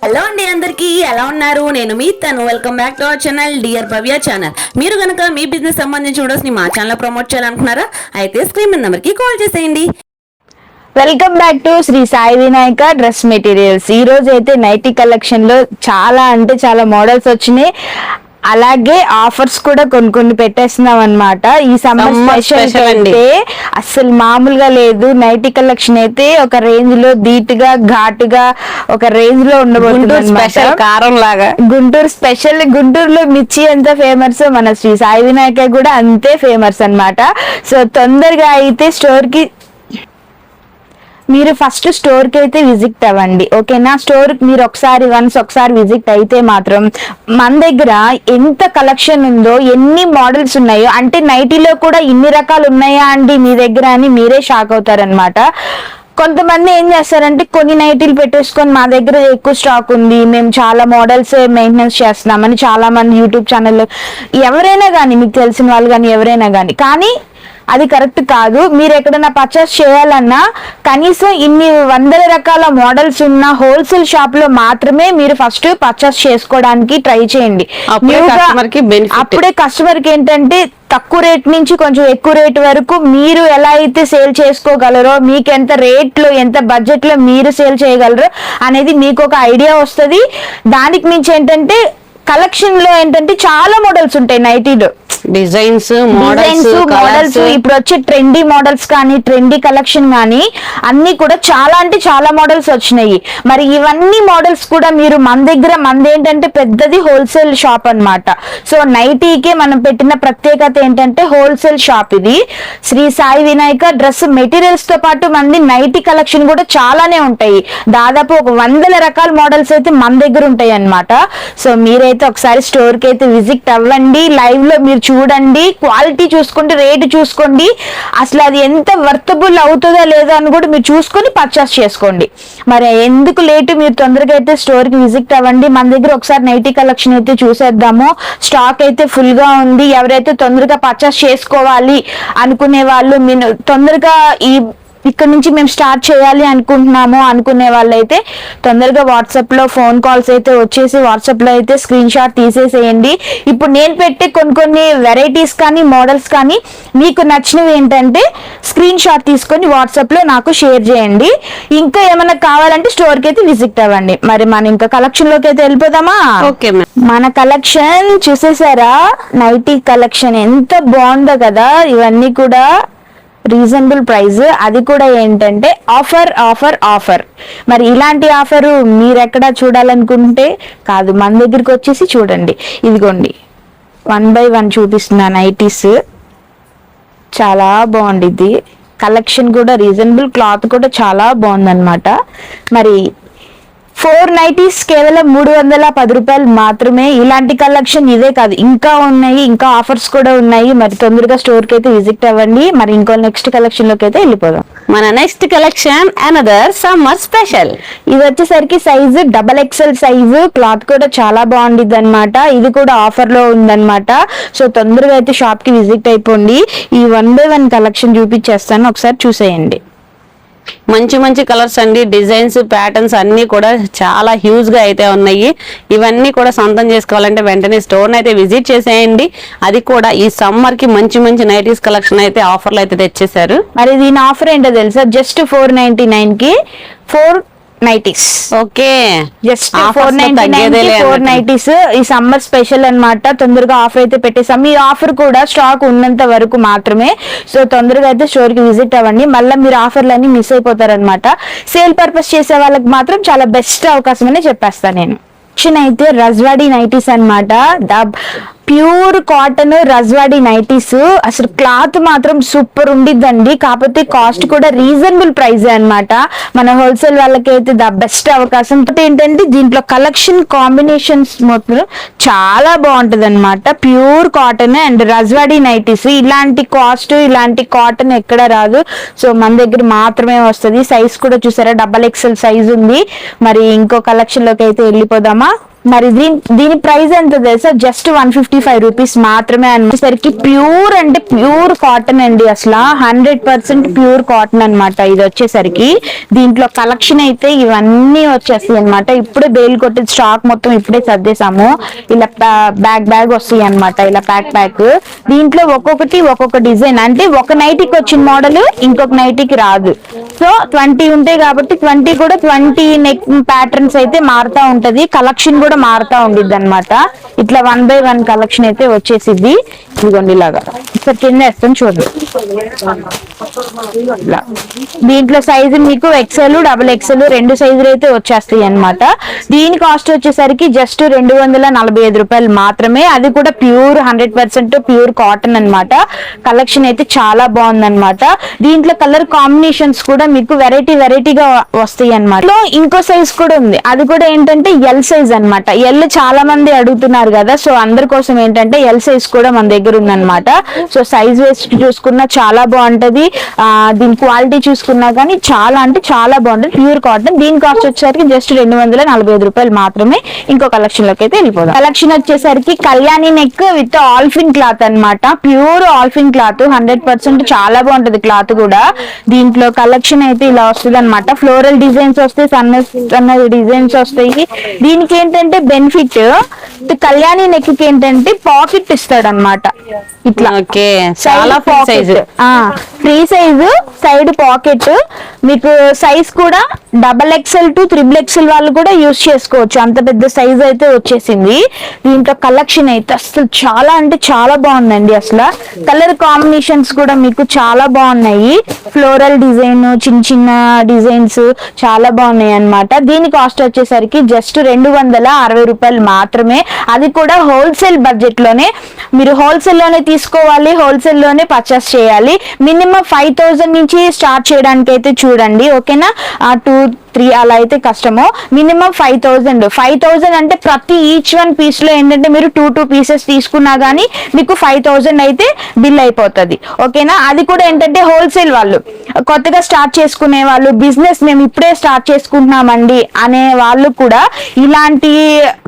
Hello అండి, అందరికీ ఎలా ఉన్నారు? నేను మీ తను. Welcome back to our channel dear Bhavya channel. మీరు కనుక మీ బిజినెస్ సంబంధించిన వీడియోస్ ని మా ఛానల్ ప్రమోట్ చేయాలనుకున్నారా? అయితే స్క్రీన్ మీద నెంబర్ కి కాల్ చేసేయండి. Welcome back to Sri Sai Vinayaka dress materials. ఈ రోజు అయితే నైటీ కలెక్షన్ లో చాలా మోడల్స్ వచ్చినాయి. అలాగే ఆఫర్స్ కూడా కొన్ని పెట్టేస్తున్నాం అన్నమాట. ఈ సమ్మర్ స్పెషల్ అంటే అసలు మామూలుగా లేదు. నైటీ కలెక్షన్ అయితే ఒక రేంజ్ లో ధీటుగా ఘాటుగా ఒక రేంజ్ లో ఉండబోతుంది. కారం లాగా గుంటూరు స్పెషల్. గుంటూరులో మిర్చి ఎంత ఫేమస్, మన శ్రీ సాయి వినాయక కూడా అంతే ఫేమస్ అన్నమాట. సో తొందరగా అయితే స్టోర్ కి మీరు ఫస్ట్ స్టోర్ కి అయితే విజిట్ అవ్వండి, ఓకేనా? స్టోర్ మీరు ఒకసారి విజిట్ అయితే మాత్రం మన దగ్గర ఎంత కలెక్షన్ ఉందో, ఎన్ని మోడల్స్ ఉన్నాయో, అంటే నైటీలో కూడా ఇన్ని రకాలు ఉన్నాయా అండి మీ దగ్గర అని మీరే షాక్ అవుతారనమాట. కొంతమంది ఏం చేస్తారంటే కొన్ని నైటీలు పెట్టేసుకొని మా దగ్గర ఎక్కువ స్టాక్ ఉంది, మేము చాలా మోడల్స్ మెయింటెనెన్స్ చేస్తున్నామని చాలా మంది యూట్యూబ్ ఛానల్లో ఎవరైనా కానీ, మీకు తెలిసిన వాళ్ళు కానీ ఎవరైనా కానీ అది కరెక్ట్ కాదు. మీరు ఎక్కడైనా పర్చేస్ చేయాలన్నా కనీసం ఇన్ని వందల రకాల మోడల్స్ ఉన్న హోల్సేల్ షాప్ లో మాత్రమే మీరు ఫస్ట్ పర్చేస్ చేసుకోవడానికి ట్రై చేయండి. అప్పుడే కస్టమర్ కి ఏంటంటే తక్కువ రేట్ నుంచి కొంచెం ఎక్కువ రేట్ వరకు మీరు ఎలా అయితే సేల్ చేసుకోగలరో, మీకు ఎంత రేట్ లో ఎంత బడ్జెట్ లో మీరు సేల్ చేయగలరో అనేది మీకు ఒక ఐడియా వస్తుంది. దానికి మించి ఏంటంటే కలెక్షన్ లో ఏంటంటే చాలా మోడల్స్ ఉంటాయి నైటీలో. డిజైన్స్ మోడల్స్ ఇప్పుడు వచ్చే ట్రెండీ మోడల్స్ కానీ ట్రెండీ కలెక్షన్ కానీ అన్ని కూడా చాలా మోడల్స్ వచ్చినాయి. మరి ఇవన్నీ మోడల్స్ కూడా మీరు మనది ఏంటంటే పెద్దది హోల్సేల్ షాప్ అన్నమాట. సో నైటీకే మనం పెట్టిన ప్రత్యేకత ఏంటంటే హోల్సేల్ షాప్ ఇది. శ్రీ సాయి వినాయక డ్రెస్ మెటీరియల్స్ తో పాటు మంది నైటీ కలెక్షన్ కూడా చాలానే ఉంటాయి. దాదాపు ఒక 100 రకాల మోడల్స్ అయితే మన దగ్గర ఉంటాయి అన్నమాట. సో మీరైతే ఒకసారి స్టోర్ కి అయితే విజిట్ అవ్వండి, లైవ్ లో మీరు చూడండి, క్వాలిటీ చూసుకోండి, రేట్ చూసుకోండి, అసలు అది ఎంత వర్తబుల్ అవుతుందో లేదో అని కూడా మీరు చూసుకొని పర్చేస్ చేసుకోండి. మరి ఎందుకు లేటు, మీరు తొందరగా అయితే స్టోర్ కి విజిట్ అవ్వండి. మన దగ్గర ఒకసారి నైటీ కలెక్షన్ అయితే చూసేద్దాము. స్టాక్ అయితే ఫుల్ గా ఉంది. ఎవరైతే తొందరగా పర్చేస్ చేసుకోవాలి అనుకునే వాళ్ళు, మీరు తొందరగా ఇక్కడ నుంచి మేము స్టార్ట్ చేయాలి అనుకునే వాళ్ళైతే తొందరగా వాట్సాప్ లో ఫోన్ కాల్స్ అయితే వచ్చేసి వాట్సాప్ లో అయితే స్క్రీన్ షాట్ తీసేసేయండి. ఇప్పుడు నేను పెట్టే కొన్ని వెరైటీస్ కానీ మోడల్స్ కానీ మీకు నచ్చినవి ఏంటంటే స్క్రీన్ షాట్ తీసుకొని వాట్సాప్ లో నాకు షేర్ చేయండి. ఇంకా ఏమైనా కావాలంటే స్టోర్ కి అయితే విజిట్ అవ్వండి. మరి మనం ఇంకా కలెక్షన్ లోకి అయితే వెళ్ళిపోదామా? ఓకే, మన కలెక్షన్ చూసేసారా? నైటీ కలెక్షన్ ఎంత బాగుందో కదా. ఇవన్నీ కూడా రీజనబుల్ ప్రైస్, అది కూడా ఏంటంటే ఆఫర్. మరి ఇలాంటి ఆఫర్ మీరు ఎక్కడ చూడాలనుకుంటే కాదు, మన దగ్గరికి వచ్చేసి చూడండి. ఇదిగోండి 1 by 1 చూపిస్తున్నా నైటీస్. చాలా బాగుండిద్ది కలెక్షన్ కూడా, రీజనబుల్ క్లాత్ కూడా చాలా బాగుందన్నమాట. మరి 4 నైటీస్ కేవలం 310 రూపాయలు మాత్రమే. ఇలాంటి కలెక్షన్ ఇదే కాదు, ఇంకా ఉన్నాయి, ఇంకా ఆఫర్స్ కూడా ఉన్నాయి. మరి తొందరగా స్టోర్ కి అయితే విజిట్ అవ్వండి. మరి ఇంకో నెక్స్ట్ కలెక్షన్ లోకి అయితే వెళ్ళిపోదాం. మన next collection another summer special. ఇది వచ్చేసరికి సైజు XXL సైజు, క్లాత్ కూడా చాలా బాగుండిద్ది అనమాట. ఇది కూడా ఆఫర్ లో ఉందన్నమాట. సో తొందరగా అయితే షాప్ కి విజిట్ అయిపోండి. ఈ 1 by 1 కలెక్షన్ చూపించేస్తాను, ఒకసారి చూసేయండి. మంచి కలర్స్ అండి, డిజైన్స్ ప్యాటర్న్స్ అన్ని కూడా చాలా హ్యూజ్ గా అయితే ఉన్నాయి. ఇవన్నీ కూడా సొంతం చేసుకోవాలంటే వెంటనే స్టోర్ అయితే విజిట్ చేసేయండి. అది కూడా ఈ సమ్మర్ కి మంచి నైటీస్ కలెక్షన్ అయితే ఆఫర్లు అయితే తెచ్చేసారు. మరి దీని ఆఫర్ ఏంటో తెలుసా? జస్ట్ 499 కి 4 నైటీస్. Okay, just 499 nighties. ఈ సమ్మర్ స్పెషల్ అన్నమాట. తొందరగా ఆఫర్ అయితే పెట్టేసాం. ఈ ఆఫర్ కూడా స్టాక్ ఉన్నంత వరకు మాత్రమే. సో తొందరగా అయితే స్టోర్ కి విజిట్ అవ్వండి. మళ్ళీ మీరు ఆఫర్లన్నీ మిస్ అయిపోతారనమాట. సేల్ పర్పస్ చేసే వాళ్ళకి మాత్రం చాలా బెస్ట్ అవకాశం అని చెప్పేస్తాను నేను. అయితే రజ్వాడి నైటీస్ అన్నమాట. Pure cotton Rajwadi nighties. అసలు క్లాత్ మాత్రం సూపర్ ఉండిద్దండి. కాకపోతే కాస్ట్ కూడా రీజనబుల్ ప్రైస్ అన్నమాట. మన హోల్సేల్ వాళ్ళకి అయితే ద బెస్ట్ అవకాశం. ఏంటంటే దీంట్లో కలెక్షన్ కాంబినేషన్స్ మాత్రం చాలా బాగుంటది అనమాట. Pure cotton and Rajwadi nighties. ఇలాంటి కాస్ట్ ఇలాంటి కాటన్ ఎక్కడ రాదు. సో మన దగ్గర మాత్రమే వస్తుంది. సైజ్ కూడా చూసారా XXL సైజ్ ఉంది. మరి ఇంకో కలెక్షన్ లోకి అయితే వెళ్ళిపోదామా. మరి దీని ప్రైస్ ఎంత తెలుసా, జస్ట్ 155 రూపీస్ మాత్రమే. అనేసరికి ప్యూర్ అంటే ప్యూర్ కాటన్ అండి, అసలు 100% ప్యూర్ కాటన్ అనమాట. ఇది వచ్చేసరికి దీంట్లో కలెక్షన్ అయితే ఇవన్నీ వచ్చేస్తాయి అనమాట. ఇప్పుడే బేల్ కొట్టే స్టాక్ మొత్తం ఇప్పుడే సర్దేశాము. ఇలా బ్యాగ్ వస్తాయి అనమాట, ఇలా ప్యాక్. దీంట్లో ఒక్కొక్క డిజైన్, అంటే ఒక నైటీకి వచ్చిన మోడల్ ఇంకొక నైటీకి రాదు. సో 20 ఉంటాయి కాబట్టి 20 కూడా 20 నెక్ ప్యాటర్న్స్ అయితే మారుతా ఉంటది. కలెక్షన్ కూడా మారుతా ఉండిద్ది అనమాట. ఇట్లా 1 by 1 కలెక్షన్ అయితే వచ్చేసిద్ది. ఇదిగోండి ఇలాగా ఒకసారి కింద వేస్తాను చూడండి. దీంట్లో సైజు మీకు XL XXL 2 సైజులు అయితే వచ్చేస్తాయి అనమాట. దీని కాస్ట్ వచ్చేసరికి జస్ట్ 245 రూపాయలు మాత్రమే. అది కూడా ప్యూర్ 100% ప్యూర్ కాటన్ అనమాట. కలెక్షన్ అయితే చాలా బాగుందన్నమాట. దీంట్లో కలర్ కాంబినేషన్స్ కూడా మీకు వెరైటీగా వస్తాయి అనమాట. ఇంకో సైజ్ కూడా ఉంది, అది కూడా ఏంటంటే ఎల్ సైజ్ అనమాట. ఎల్ చాలా మంది అడుగుతున్నారు కదా, సో అందరి కోసం ఏంటంటే ఎల్ సైజ్ కూడా మన దగ్గర ఉందన్నమాట. సో సైజ్ వేసి చూసుకున్నా చాలా బాగుంటది. దీని క్వాలిటీ చూసుకున్నా కానీ చాలా అంటే చాలా బాగుంటది. Pure cotton. దీని కాస్ట్ వచ్చేసరికి జస్ట్ 245 రూపాయలు మాత్రమే. ఇంకో కలెక్షన్ లోకి అయితే వెళ్ళిపోదాం. కలెక్షన్ వచ్చేసరికి Kalyani neck with alpine cloth అనమాట. ప్యూర్ ఆల్ఫిన్ క్లాత్ 100% చాలా బాగుంటది క్లాత్ కూడా. దీంట్లో కలెక్షన్ అయితే ఇలా వస్తుంది అనమాట. ఫ్లోరల్ డిజైన్స్ వస్తాయి, సన్న డిజైన్స్ వస్తాయి. దీనికి ఏంటంటే బెనిఫిట్, కళ్యాణి నెక్ కి ఏంటంటే పాకెట్ ఇస్తాడు అనమాట. ఇట్లా చాలా ఫ్రీ సైజు సైడ్ పాకెట్. మీకు సైజ్ కూడా XXL to XXL వాళ్ళు కూడా యూజ్ చేసుకోవచ్చు. అంత పెద్ద సైజ్ అయితే వచ్చేసింది. దీంట్లో కలెక్షన్ అయితే అసలు చాలా అంటే చాలా బాగుందండి. అసలు కలర్ కాంబినేషన్స్ కూడా మీకు చాలా బాగున్నాయి. ఫ్లోరల్ డిజైన్, చిన్న డిజైన్స్ చాలా బాగున్నాయి అన్నమాట. దీని కాస్ట్ వచ్చేసరికి జస్ట్ 260 రూపాయలు మాత్రమే. అది కూడా హోల్సేల్ బడ్జెట్ లోనే. మీరు హోల్సేల్ లోనే తీసుకోవాలి, హోల్సేల్ లోనే పర్చేస్ చేయాలి. మినిమం 5000 నుంచి స్టార్ట్ చేయడానికి అయితే చూడండి, ఓకేనా. 2-3 అలా అయితే కష్టము. మినిమం 5000 అంటే ప్రతి ఈచ్ వన్ పీస్ లో ఏంటంటే మీరు 2 పీసెస్ తీసుకున్నా గానీ మీకు 5000 అయితే బిల్ అయిపోతుంది, ఓకేనా. అది కూడా ఏంటంటే హోల్సేల్ వాళ్ళు, కొత్తగా స్టార్ట్ చేసుకునే వాళ్ళు, బిజినెస్ మేము ఇప్పుడే స్టార్ట్ చేసుకుంటున్నామండి అనే వాళ్ళు కూడా ఇలాంటి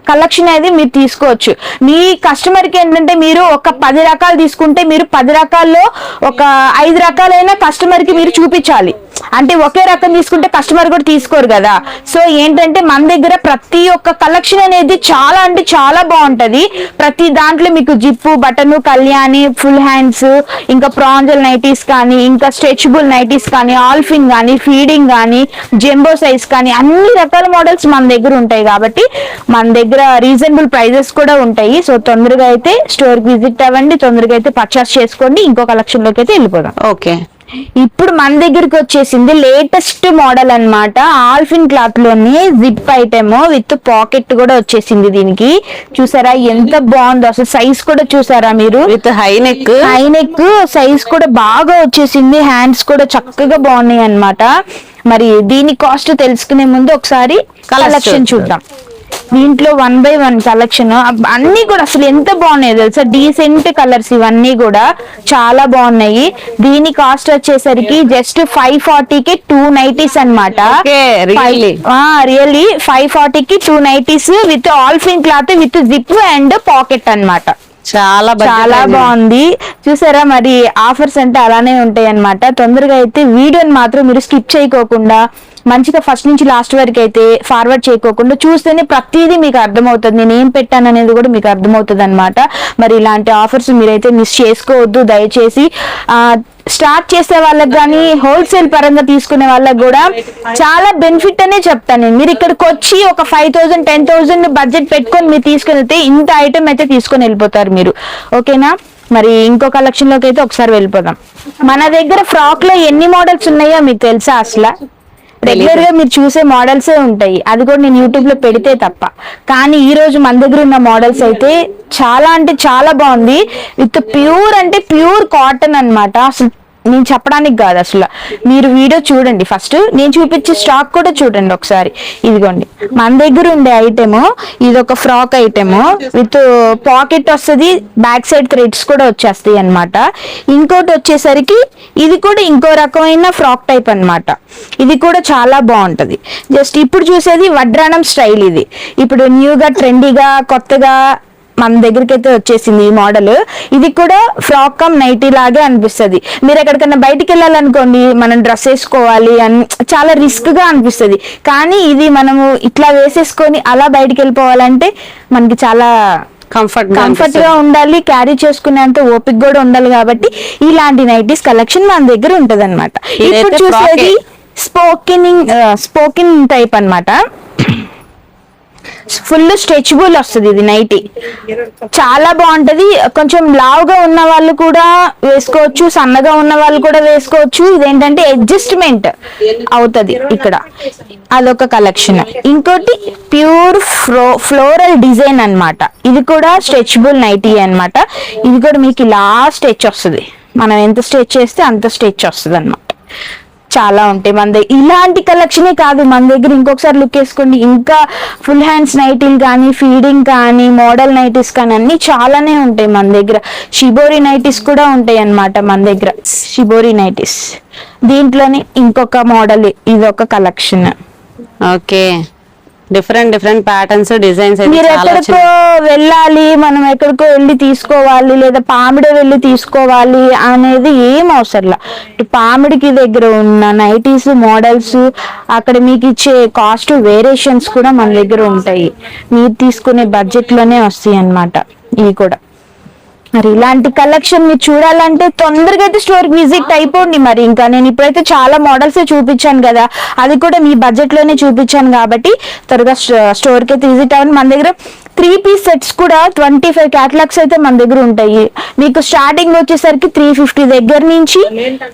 కలెక్షన్ అనేది మీరు తీసుకోవచ్చు. మీ కస్టమర్ కి ఏంటంటే మీరు ఒక 10 రకాలు తీసుకుంటే మీరు 10 రకాల్లో ఒక 5 రకాలైనా కస్టమర్ కి మీరు చూపించాలి. అంటే ఒకే రకం తీసుకుంటే కస్టమర్ కూడా తీసుకోరు కదా. సో ఏంటంటే మన దగ్గర ప్రతి ఒక్క కలెక్షన్ అనేది చాలా అంటే చాలా బాగుంటది. ప్రతి దాంట్లో మీకు zip, button, Kalyani, full hands, ఇంకా ప్రాంజల్ నైటీస్ కానీ, ఇంకా స్ట్రెచబుల్ నైటీస్ కానీ, ఆల్ఫిన్ కానీ, ఫీడింగ్ కానీ, జంబో సైజ్ కానీ అన్ని రకాల మోడల్స్ మన దగ్గర ఉంటాయి. కాబట్టి మన దగ్గర రీజనబుల్ ప్రైజెస్ కూడా ఉంటాయి. సో తొందరగా అయితే స్టోర్ కి విజిట్ అవ్వండి, తొందరగా అయితే పర్చేస్ చేసుకోండి. ఇంకో కలెక్షన్ లోకి అయితే వెళ్ళిపోదాం. ఓకే, ఇప్పుడు మన దగ్గరికి వచ్చేసింది లేటెస్ట్ మోడల్ అన్నమాట. ఆల్ఫిన్ క్లాత్ లోని జిప్ ఐటమ్ విత్ పాకెట్ కూడా వచ్చేసింది. దీనికి చూసారా ఎంత బాగుందో, అసలు సైజ్ కూడా చూసారా మీరు. విత్ హై నెక్ సైజ్ కూడా బాగా వచ్చేసింది. హ్యాండ్స్ కూడా చక్కగా బాగున్నాయి అన్నమాట. మరి దీని కాస్ట్ తెలుసుకునే ముందు ఒకసారి కలెక్షన్ చూద్దాం. దీంట్లో 1 by 1 కలెక్షన్ అన్ని కూడా అసలు ఎంత బాగున్నాయి తెలుసా. డీసెంట్ కలర్స్ ఇవన్నీ కూడా చాలా బాగున్నాయి. దీని కాస్ట్ వచ్చేసరికి జస్ట్ 540కి 2 నైటీస్ అనమాట. రియల్లీ 540కి 2 nighties with alpine cloth with zip and pocket అన్నమాట. చాలా బాగుంది చూసారా. మరి ఆఫర్స్ అంటే అలానే ఉంటాయి అన్నమాట. తొందరగా అయితే వీడియోని మాత్రం మీరు స్కిప్ చేయకోకుండా మంచిగా ఫస్ట్ నుంచి లాస్ట్ వరకు అయితే ఫార్వర్డ్ చేయకోకుండా చూస్తేనే ప్రతిదీ మీకు అర్థమవుతుంది. నేను ఏం పెట్టాను అనేది కూడా మీకు అర్థమవుతుంది అనమాట. మరి ఇలాంటి ఆఫర్స్ మీరైతే మిస్ చేసుకోవద్దు దయచేసి. స్టార్ట్ చేసే వాళ్ళకి కానీ హోల్సేల్ పరంగా తీసుకునే వాళ్ళకి కూడా చాలా బెనిఫిట్ అనే చెప్తాను నేను. మీరు ఇక్కడికి వచ్చి ఒక 5000 10,000 బడ్జెట్ పెట్టుకొని మీరు తీసుకుని వెళ్తే ఇంత ఐటమ్ అయితే తీసుకొని వెళ్ళిపోతారు మీరు, ఓకేనా. మరి ఇంకో కలెక్షన్ లోకి అయితే ఒకసారి వెళ్ళిపోదాం. మన దగ్గర ఫ్రాక్ లో ఎన్ని మోడల్స్ ఉన్నాయో మీకు తెలుసా. అసలు రెగ్యులర్ గా మీరు చూసే మోడల్సే ఉంటాయి, అది కూడా నేను యూట్యూబ్ లో పెడితే తప్ప. కానీ ఈ రోజు మన దగ్గర ఉన్న మోడల్స్ అయితే చాలా అంటే చాలా బాగుంది. విత్ ప్యూర్ అంటే ప్యూర్ కాటన్ అన్నమాట. అసలు నేను చెప్పడానికి కాదు అసలు, మీరు వీడియో చూడండి ఫస్ట్, నేను చూపించే స్టాక్ కూడా చూడండి ఒకసారి. ఇదిగోండి మన దగ్గర ఉండే ఐటెము, ఇది ఒక ఫ్రాక్ ఐటెము విత్ పాకెట్ వస్తుంది, బ్యాక్ సైడ్ థ్రెడ్స్ కూడా వచ్చేస్తాయి అన్నమాట. ఇంకోటి వచ్చేసరికి ఇది కూడా ఇంకో రకమైన ఫ్రాక్ టైప్ అన్నమాట. ఇది కూడా చాలా బాగుంటది. జస్ట్ ఇప్పుడు చూసేది వడ్రానం స్టైల్. ఇది ఇప్పుడు న్యూగా ట్రెండీగా కొత్తగా మన దగ్గరికి అయితే వచ్చేసింది ఈ మోడల్. ఇది కూడా ఫ్రాక్ కమ్ నైటీ లాగే అనిపిస్తుంది. మీరు ఎక్కడికైనా బయటికి వెళ్ళాలనుకోండి, మనం డ్రెస్ వేసుకోవాలి అని చాలా రిస్క్ గా అనిపిస్తుంది. కానీ ఇది మనము ఇట్లా వేసేసుకొని అలా బయటికి వెళ్ళిపోవాలంటే మనకి చాలా కంఫర్ట్ గా ఉండాలి, క్యారీ చేసుకునేంత ఓపిక కూడా ఉండాలి. కాబట్టి ఇలాంటి నైటీస్ కలెక్షన్ మన దగ్గర ఉంటది అనమాట. ఇప్పుడు చూసేది స్పోకిన్ టైప్ అన్నమాట. ఫుల్ స్ట్రెచబుల్ వస్తుంది ఇది నైటీ, చాలా బాగుంటది. కొంచెం లావుగా ఉన్న వాళ్ళు కూడా వేసుకోవచ్చు, సన్నగా ఉన్న వాళ్ళు కూడా వేసుకోవచ్చు. ఇదేంటంటే అడ్జస్ట్మెంట్ అవుతుంది ఇక్కడ, అదొక కలెక్షన్. ఇంకోటి ప్యూర్ ఫ్లోరల్ డిజైన్ అన్నమాట. ఇది కూడా స్ట్రెచబుల్ నైటీ అన్నమాట. ఇది కూడా మీకు ఇలా స్ట్రెచ్ వస్తుంది, మనం ఎంత స్ట్రెచ్ చేస్తే అంత స్ట్రెచ్ వస్తుంది అన్నమాట. చాలా ఉంటాయి మన దగ్గర. ఇలాంటి కలెక్షనే కాదు మన దగ్గర, ఇంకొకసారి లుక్ వేసుకోండి, ఇంకా ఫుల్ హ్యాండ్స్ నైటీలు కానీ, ఫీడింగ్ కానీ, మోడల్ నైటీస్ కానీ అన్ని చాలానే ఉంటాయి మన దగ్గర. షిబోరి నైటీస్ కూడా ఉంటాయి అన్నమాట మన దగ్గర. షిబోరి నైటీస్ దీంట్లోనే ఇంకొక మోడల్, ఇది ఒక collection. Okay, different patterns, designs. మీరు ఎక్కడికో వెళ్ళాలి, మనం ఎక్కడికో వెళ్ళి తీసుకోవాలి, లేదా పామిడి వెళ్ళి తీసుకోవాలి అనేది ఏం అవసరంలా. పామిడికి దగ్గర ఉన్న నైటీస్ మోడల్స్, అక్కడ మీకు ఇచ్చే కాస్ట్ వేరియేషన్స్ కూడా మన దగ్గర ఉంటాయి. మీరు తీసుకునే బడ్జెట్ లోనే వస్తాయి అన్నమాట ఇవి కూడా. మరి ఇలాంటి కలెక్షన్ మీరు చూడాలంటే తొందరగా అయితే స్టోర్ కి విజిట్ అయిపోండి. మరి ఇంకా నేను ఇప్పుడైతే చాలా మోడల్స్ చూపించాను కదా, అది కూడా మీ బడ్జెట్ లోనే చూపించాను కాబట్టి త్వరగా స్టోర్ కి అయితే విజిట్ అవ్వండి. మన దగ్గర 3 పీస్ సెట్స్ కూడా 25 క్యాటలాగ్స్ అయితే మన దగ్గర ఉంటాయి. మీకు స్టార్టింగ్ వచ్చేసరికి 350 దగ్గర నుంచి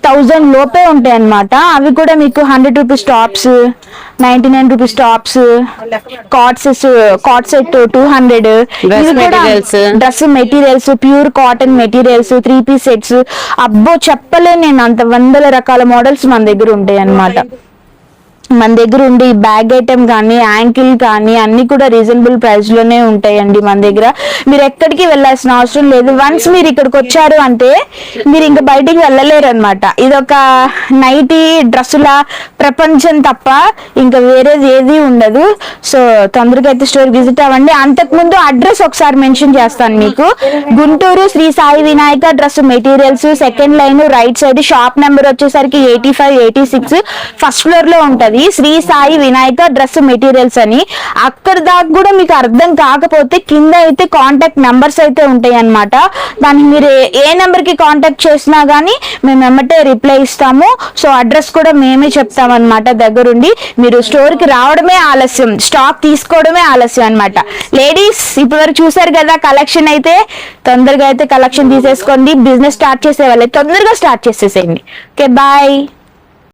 1000 లోపే ఉంటాయి అన్నమాట. అవి కూడా మీకు 100 rupees tops, 99 rupees tops, cot set 200. Dress materials, pure cotton materials, 3 piece sets. అబ్బో చెప్పలే నేను, అంత వందల రకాల మోడల్స్ మన దగ్గర ఉంటాయి అన్నమాట. మన దగ్గర ఉండి బ్యాగ్ ఐటమ్ కానీ, యాంకిల్ కానీ అన్ని కూడా రీజనబుల్ ప్రైస్ లోనే ఉంటాయండి మన దగ్గర. మీరు ఎక్కడికి వెళ్ళాల్సిన అవసరం లేదు. వన్స్ మీరు ఇక్కడికి వచ్చారు అంటే మీరు ఇంకా బయటికి వెళ్ళలేరు అనమాట. ఇదొక నైటీ డ్రెస్సుల ప్రపంచం తప్ప ఇంకా వేరేది ఏది ఉండదు. సో తొందరగా అయితే స్టోర్ విజిట్ అవ్వండి. అంతకుముందు అడ్రస్ ఒకసారి మెన్షన్ చేస్తాను మీకు. Guntur Sri Sai Vinayaka dress materials, second line right side, shop number వచ్చేసరికి 85, 86, ఫస్ట్ ఫ్లోర్ లో ఉంటది శ్రీ సాయి వినాయక డ్రెస్ మెటీరియల్స్ అని. అక్కడ దాకా కూడా మీకు అర్థం కాకపోతే కింద అయితే కాంటాక్ట్ నెంబర్స్ అయితే ఉంటాయి అన్నమాట. దానికి మీరు ఏ నెంబర్ కి కాంటాక్ట్ చేసినా గానీ మేము ఎమ్మటే రిప్లై ఇస్తాము. సో అడ్రస్ కూడా మేమే చెప్తాం అన్నమాట దగ్గరుండి. మీరు స్టోర్ కి రావడమే ఆలస్యం, స్టాక్ తీసుకోవడమే ఆలస్యం అన్నమాట. లేడీస్ ఇప్పటి వరకు చూసారు కదా కలెక్షన్, అయితే తొందరగా అయితే కలెక్షన్ తీసేసుకోండి. బిజినెస్ స్టార్ట్ చేసే వాళ్ళే తొందరగా స్టార్ట్ చేసేసేయండి. Okay, bye.